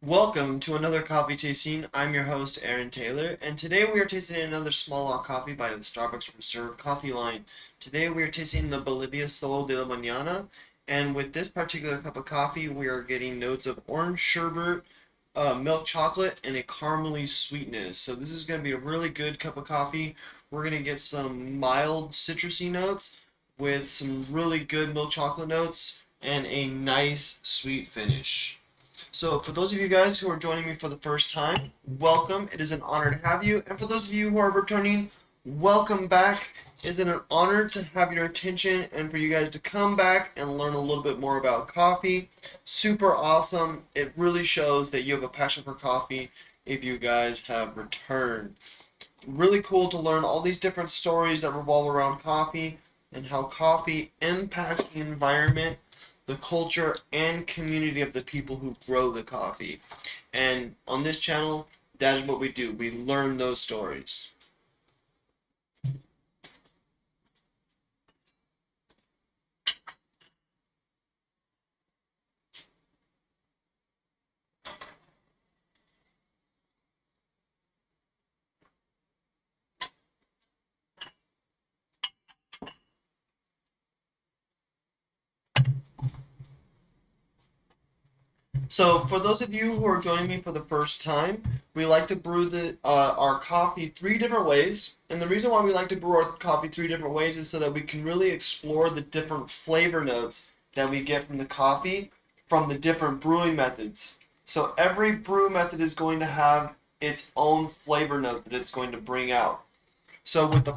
Welcome to another coffee tasting. I'm your host, Aaron Taylor, and today we are tasting another small lot coffee by the Starbucks Reserve coffee line. Today we are tasting the Bolivia Sol de la Manana, and with this particular cup of coffee, we are getting notes of orange sherbet, milk chocolate, and a caramely sweetness. So this is going to be a really good cup of coffee. We're going to get some mild citrusy notes with some really good milk chocolate notes and a nice sweet finish. So, for those of you guys who are joining me for the first time, welcome. It is an honor to have you. And for those of you who are returning, welcome back. It is an honor to have your attention and for you guys to come back and learn a little bit more about coffee. Super awesome. It really shows that you have a passion for coffee if you guys have returned. Really cool to learn all these different stories that revolve around coffee and how coffee impacts the environment, the culture, and community of the people who grow the coffee. And on this channel, that is what we do. We learn those stories. So, for those of you who are joining me for the first time, we like to brew our coffee three different ways. And the reason why we like to brew our coffee three different ways is so that we can really explore the different flavor notes that we get from the coffee from the different brewing methods. So, every brew method is going to have its own flavor note that it's going to bring out. So, with the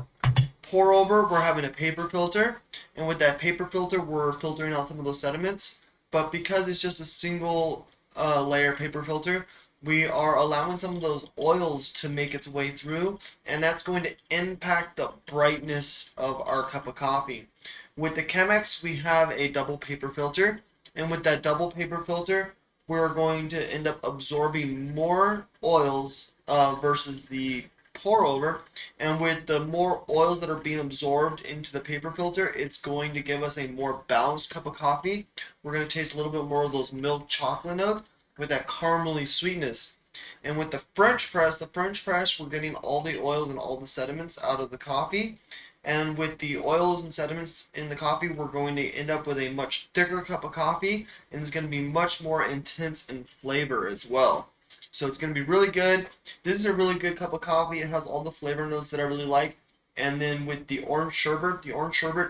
pour over, we're having a paper filter, and with that paper filter, we're filtering out some of those sediments. But because it's just a single layer paper filter, we are allowing some of those oils to make its way through, and that's going to impact the brightness of our cup of coffee. With the Chemex, we have a double paper filter, and with that double paper filter, we're going to end up absorbing more oils versus the pour over, and with the more oils that are being absorbed into the paper filter, it's going to give us a more balanced cup of coffee. We're going to taste a little bit more of those milk chocolate notes with that caramely sweetness. And with the French press, we're getting all the oils and all the sediments out of the coffee. And with the oils and sediments in the coffee, we're going to end up with a much thicker cup of coffee, and it's going to be much more intense in flavor as well. So it's going to be really good. This is a really good cup of coffee. It has all the flavor notes that I really like. And then with the orange sherbet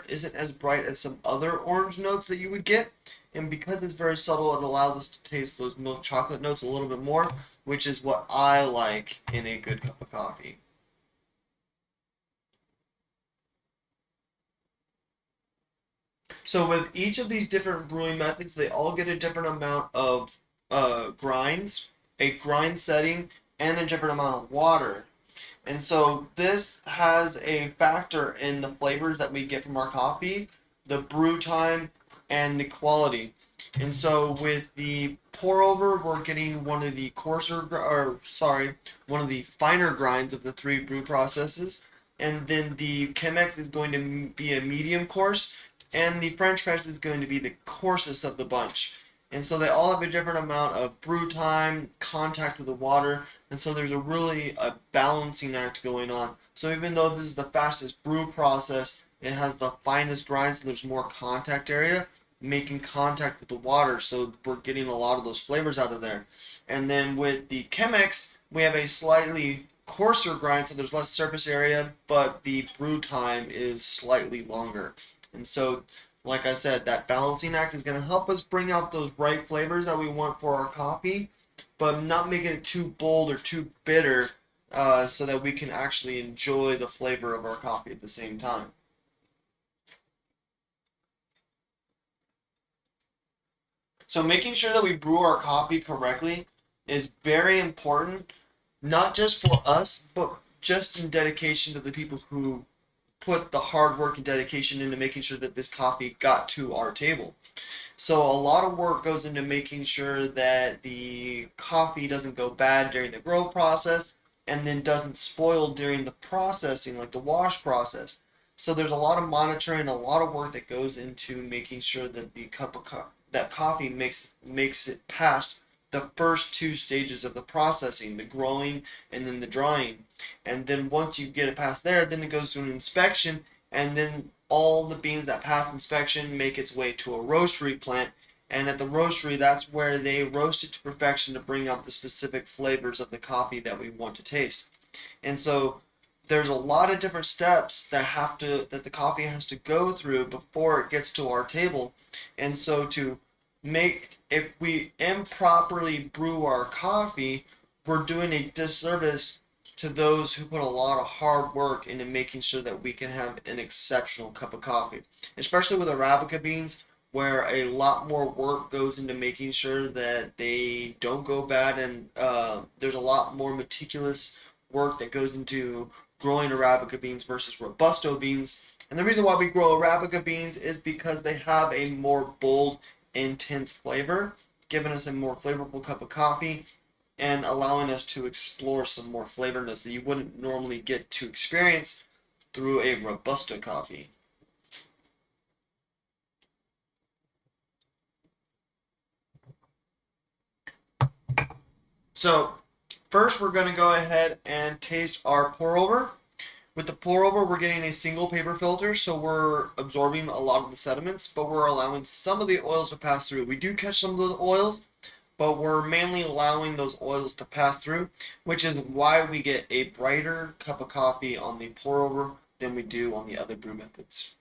isn't as bright as some other orange notes that you would get. And because it's very subtle, it allows us to taste those milk chocolate notes a little bit more, which is what I like in a good cup of coffee. So with each of these different brewing methods, they all get a different amount of grinds, a grind setting, and a different amount of water. And so this has a factor in the flavors that we get from our coffee, the brew time, and the quality. And so with the pour over, we're getting one of the finer grinds of the three brew processes. And then the Chemex is going to be a medium coarse, and the French press is going to be the coarsest of the bunch. And so they all have a different amount of brew time, contact with the water, and so there's a balancing act going on. So even though this is the fastest brew process, it has the finest grind, so there's more contact area, making contact with the water, so we're getting a lot of those flavors out of there. And then with the Chemex, we have a slightly coarser grind, so there's less surface area, but the brew time is slightly longer. And so, like I said, that balancing act is going to help us bring out those right flavors that we want for our coffee, but not making it too bold or too bitter, so that we can actually enjoy the flavor of our coffee at the same time. So making sure that we brew our coffee correctly is very important, not just for us, but just in dedication to the people who put the hard work and dedication into making sure that this coffee got to our table. So a lot of work goes into making sure that the coffee doesn't go bad during the grow process and then doesn't spoil during the processing, like the wash process. So there's a lot of monitoring, a lot of work that goes into making sure that the that coffee makes it past the first two stages of the processing, the growing and then the drying. And then once you get it past there, then it goes to an inspection, and then all the beans that pass inspection make its way to a roastery plant. And at the roastery, that's where they roast it to perfection to bring out the specific flavors of the coffee that we want to taste. And so there's a lot of different steps that the coffee has to go through before it gets to our table. And so if we improperly brew our coffee, we're doing a disservice to those who put a lot of hard work into making sure that we can have an exceptional cup of coffee, especially with Arabica beans, where a lot more work goes into making sure that they don't go bad, and there's a lot more meticulous work that goes into growing Arabica beans versus Robusto beans. And the reason why we grow Arabica beans is because they have a more bold, intense flavor, giving us a more flavorful cup of coffee and allowing us to explore some more flavor notes that you wouldn't normally get to experience through a Robusto coffee. So first we're going to go ahead and taste our pour over. With the pour over, we're getting a single paper filter, so we're absorbing a lot of the sediments, but we're allowing some of the oils to pass through. We do catch some of those oils, but we're mainly allowing those oils to pass through, which is why we get a brighter cup of coffee on the pour over than we do on the other brew methods.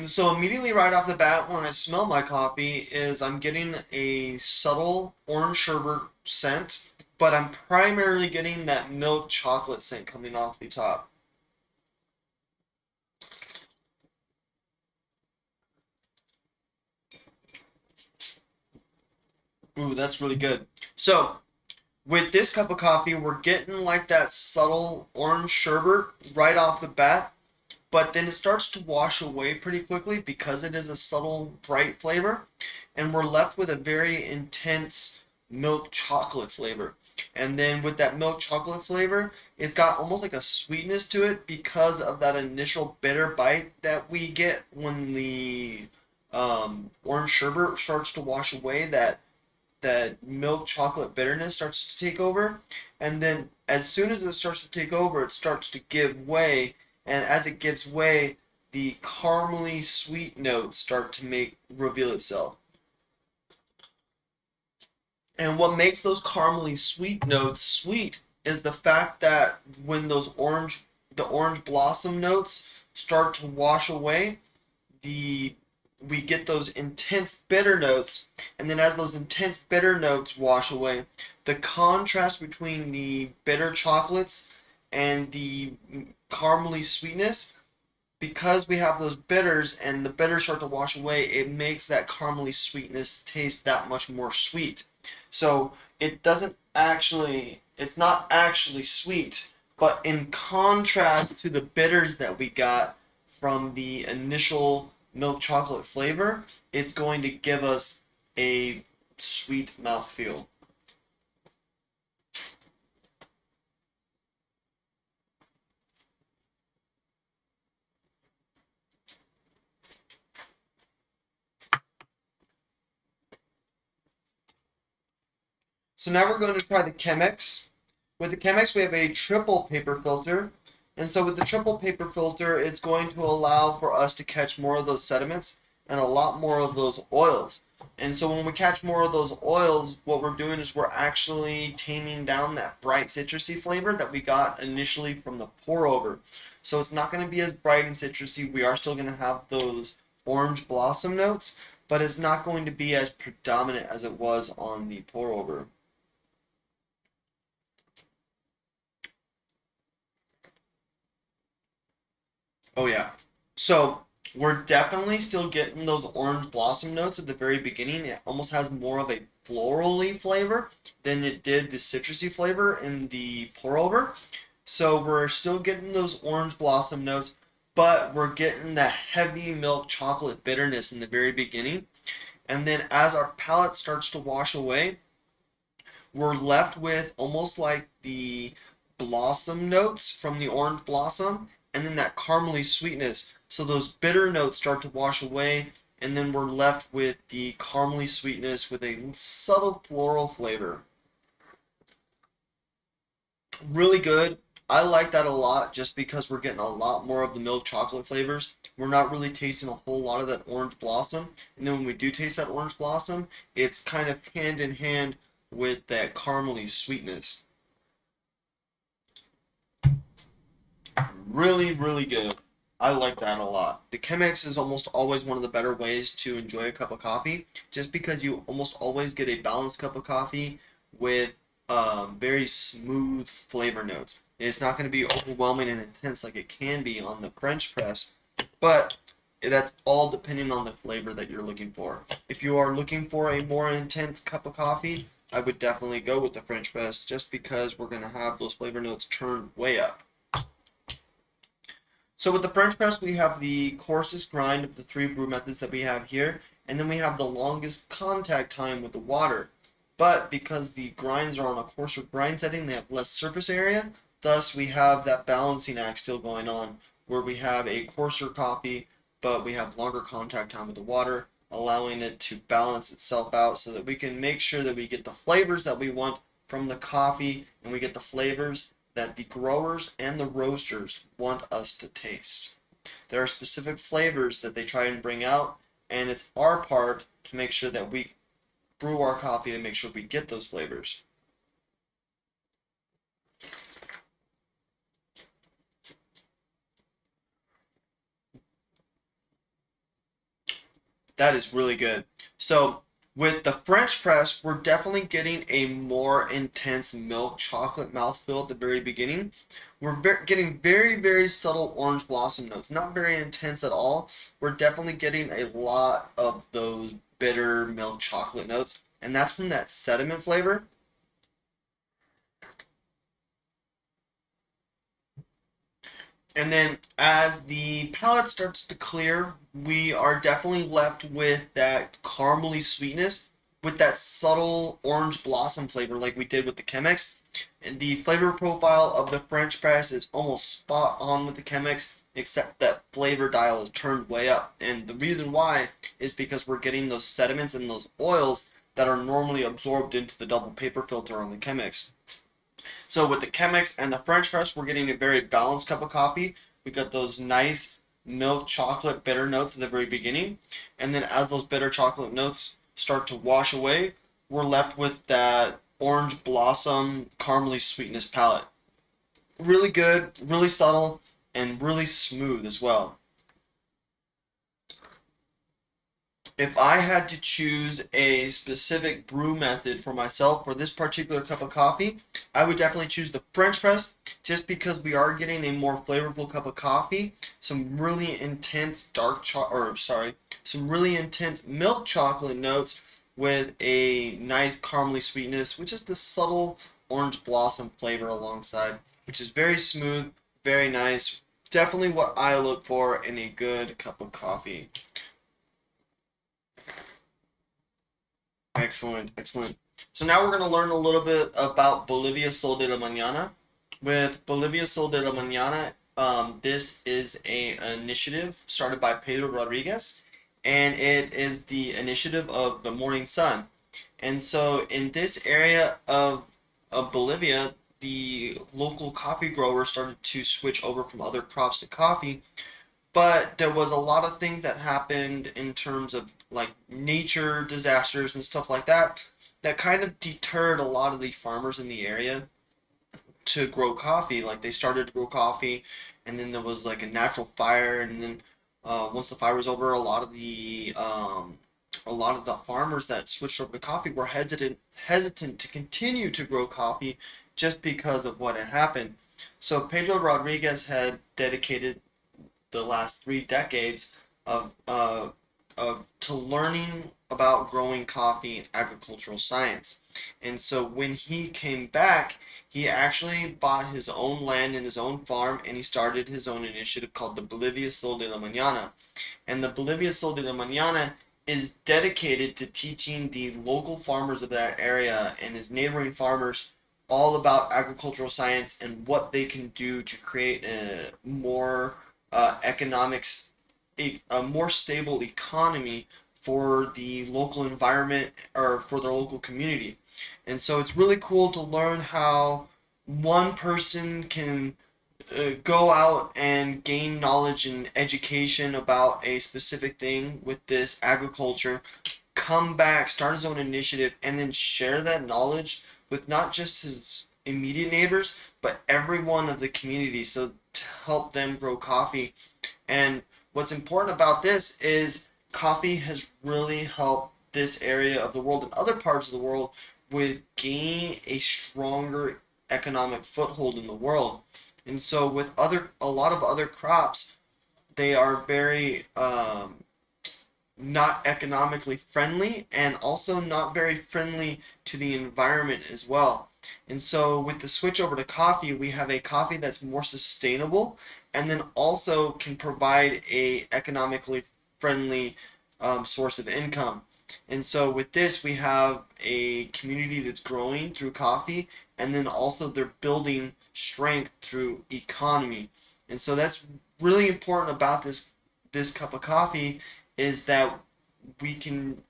So immediately right off the bat, when I smell my coffee, I'm getting a subtle orange sherbet scent, but I'm primarily getting that milk chocolate scent coming off the top. Ooh, that's really good. So with this cup of coffee, we're getting like that subtle orange sherbet right off the bat, but then it starts to wash away pretty quickly because it is a subtle, bright flavor, and we're left with a very intense milk chocolate flavor. And then with that milk chocolate flavor, it's got almost like a sweetness to it because of that initial bitter bite that we get when the orange sherbet starts to wash away. That milk chocolate bitterness starts to take over, and then as soon as it starts to take over, it starts to give way, and as it gives way, the caramely sweet notes start to reveal itself. And what makes those caramely sweet notes sweet is the fact that when the orange blossom notes start to wash away, the we get those intense bitter notes, and then as those intense bitter notes wash away, the contrast between the bitter chocolates and the caramely sweetness, because we have those bitters and the bitters start to wash away, it makes that caramely sweetness taste that much more sweet. So it's not actually sweet, but in contrast to the bitters that we got from the initial milk chocolate flavor, it's going to give us a sweet mouthfeel. So now we're going to try the Chemex. With the Chemex, we have a triple paper filter. And so with the triple paper filter, it's going to allow for us to catch more of those sediments and a lot more of those oils. And so when we catch more of those oils, what we're doing is we're actually taming down that bright citrusy flavor that we got initially from the pour over. So it's not going to be as bright and citrusy. We are still going to have those orange blossom notes, but it's not going to be as predominant as it was on the pour over. Oh yeah. So we're definitely still getting those orange blossom notes at the very beginning. It almost has more of a florally flavor than it did the citrusy flavor in the pour over. So we're still getting those orange blossom notes, but we're getting the heavy milk chocolate bitterness in the very beginning. And then as our palate starts to wash away, we're left with almost like the blossom notes from the orange blossom, and then that caramely sweetness. So those bitter notes start to wash away, and then we're left with the caramely sweetness with a subtle floral flavor. Really good. I like that a lot just because we're getting a lot more of the milk chocolate flavors. We're not really tasting a whole lot of that orange blossom. And then when we do taste that orange blossom, it's kind of hand in hand with that caramely sweetness. Really, really good. I like that a lot. The Chemex is almost always one of the better ways to enjoy a cup of coffee, just because you almost always get a balanced cup of coffee with very smooth flavor notes. It's not going to be overwhelming and intense like it can be on the French press, but that's all depending on the flavor that you're looking for. If you are looking for a more intense cup of coffee, I would definitely go with the French press just because we're going to have those flavor notes turned way up. So with the French press, we have the coarsest grind of the three brew methods that we have here, and then we have the longest contact time with the water. But because the grinds are on a coarser grind setting, they have less surface area, thus we have that balancing act still going on, where we have a coarser coffee, but we have longer contact time with the water, allowing it to balance itself out so that we can make sure that we get the flavors that we want from the coffee, and we get the flavors that the growers and the roasters want us to taste. There are specific flavors that they try and bring out, and it's our part to make sure that we brew our coffee to make sure we get those flavors. That is really good. So with the French press, we're definitely getting a more intense milk chocolate mouthfeel at the very beginning. We're getting very, very subtle orange blossom notes. Not very intense at all. We're definitely getting a lot of those bitter milk chocolate notes. And that's from that sediment flavor. And then as the palate starts to clear, we are definitely left with that caramely sweetness with that subtle orange blossom flavor like we did with the Chemex. And the flavor profile of the French press is almost spot on with the Chemex, except that flavor dial is turned way up. And the reason why is because we're getting those sediments and those oils that are normally absorbed into the double paper filter on the Chemex. So with the Chemex and the French press, we're getting a very balanced cup of coffee. We got those nice milk chocolate bitter notes at the very beginning. And then as those bitter chocolate notes start to wash away, we're left with that orange blossom caramely sweetness palate. Really good, really subtle, and really smooth as well. If I had to choose a specific brew method for myself for this particular cup of coffee, I would definitely choose the French press just because we are getting a more flavorful cup of coffee, some really intense some really intense milk chocolate notes with a nice caramely sweetness with just a subtle orange blossom flavor alongside, which is very smooth, very nice. Definitely what I look for in a good cup of coffee. Excellent, excellent. So now we're going to learn a little bit about Bolivia Sol de la Mañana. With Bolivia Sol de la Mañana, this is an initiative started by Pedro Rodriguez, and it is the initiative of the Morning Sun. And so in this area of Bolivia, the local coffee growers started to switch over from other crops to coffee, but there was a lot of things that happened in terms of like nature disasters and stuff like that that kind of deterred a lot of the farmers in the area to grow coffee. Like they started to grow coffee, and then there was like a natural fire, and then once the fire was over, a lot of the farmers that switched over to coffee were hesitant to continue to grow coffee just because of what had happened. So Pedro Rodriguez had dedicated the last 3 decades of to learning about growing coffee and agricultural science. And so when he came back, he actually bought his own land and his own farm, and he started his own initiative called the Bolivia Sol de la Mañana. And the Bolivia Sol de la Mañana is dedicated to teaching the local farmers of that area and his neighboring farmers all about agricultural science and what they can do to create a more economics a more stable economy for the local environment or for their local community. And so it's really cool to learn how one person can go out and gain knowledge and education about a specific thing with this agriculture, come back, start his own initiative, and then share that knowledge with not just his immediate neighbors, but everyone of the community, so to help them grow coffee. And what's important about this is coffee has really helped this area of the world and other parts of the world with gaining a stronger economic foothold in the world. And so with a lot of other crops, they are very not economically friendly and also not very friendly to the environment as well. And so with the switch over to coffee, we have a coffee that's more sustainable and then also can provide a economically friendly source of income. And so with this, we have a community that's growing through coffee, and then also they're building strength through economy. And so that's really important about this cup of coffee is that we can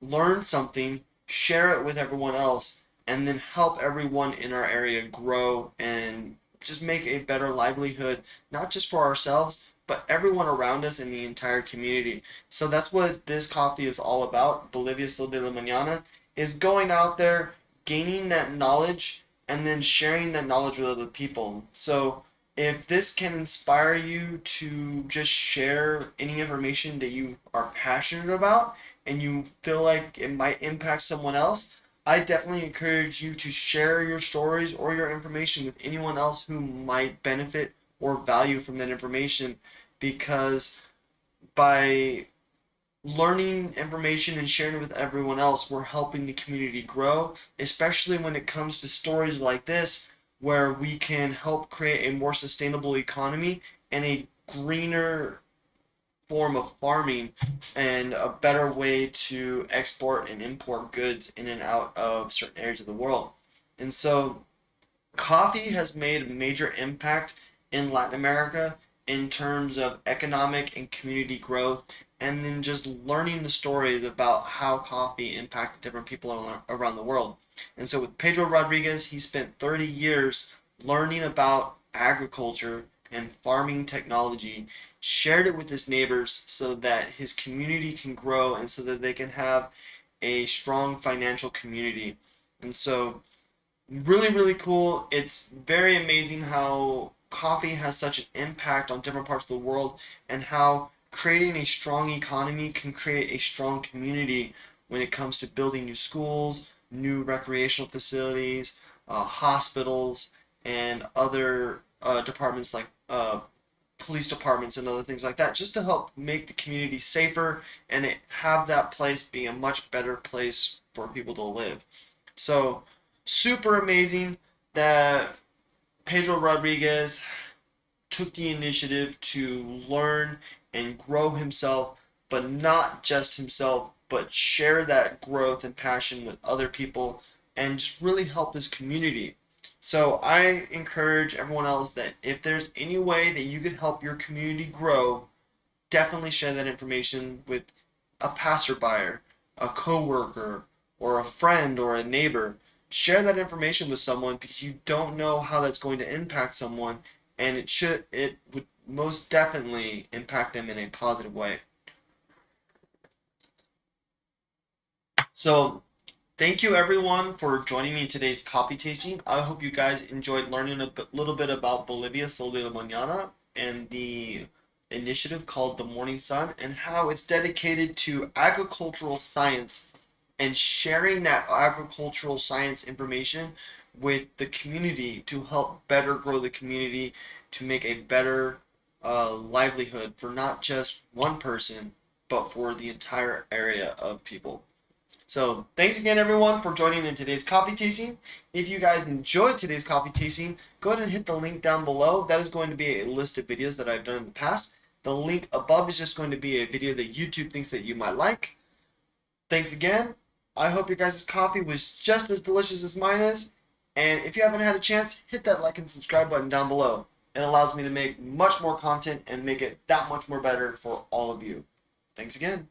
learn something, share it with everyone else, and then help everyone in our area grow and just make a better livelihood, not just for ourselves, but everyone around us in the entire community. So that's what this coffee is all about. Bolivia Sol de la Mañana is going out there, gaining that knowledge, and then sharing that knowledge with other people. So if this can inspire you to just share any information that you are passionate about and you feel like it might impact someone else, I definitely encourage you to share your stories or your information with anyone else who might benefit or value from that information, because by learning information and sharing it with everyone else, we're helping the community grow, especially when it comes to stories like this, where we can help create a more sustainable economy and a greener form of farming and a better way to export and import goods in and out of certain areas of the world. And so coffee has made a major impact in Latin America in terms of economic and community growth, and then just learning the stories about how coffee impacted different people around the world. And so with Pedro Rodriguez, he spent 30 years learning about agriculture and farming technology, shared it with his neighbors so that his community can grow and so that they can have a strong financial community. And so really, really cool. It's very amazing how coffee has such an impact on different parts of the world and how creating a strong economy can create a strong community when it comes to building new schools, new recreational facilities, hospitals, and other departments like police departments and other things like that, just to help make the community safer and have that place be a much better place for people to live. So, super amazing that Pedro Rodriguez took the initiative to learn and grow himself, but not just himself, but share that growth and passion with other people and just really help his community. So I encourage everyone else that if there's any way that you can help your community grow, definitely share that information with a passerby, a coworker, or a friend or a neighbor. Share that information with someone because you don't know how that's going to impact someone, and it would most definitely impact them in a positive way. So thank you everyone for joining me in today's coffee tasting. I hope you guys enjoyed learning little bit about Bolivia Sol de la Mañana and the initiative called the Morning Sun and how it's dedicated to agricultural science and sharing that agricultural science information with the community to help better grow the community, to make a better livelihood for not just one person, but for the entire area of people. So thanks again everyone for joining in today's coffee tasting. If you guys enjoyed today's coffee tasting, go ahead and hit the link down below. That is going to be a list of videos that I've done in the past. The link above is just going to be a video that YouTube thinks that you might like. Thanks again. I hope your guys' coffee was just as delicious as mine is. And if you haven't had a chance, hit that like and subscribe button down below. It allows me to make much more content and make it that much more better for all of you. Thanks again.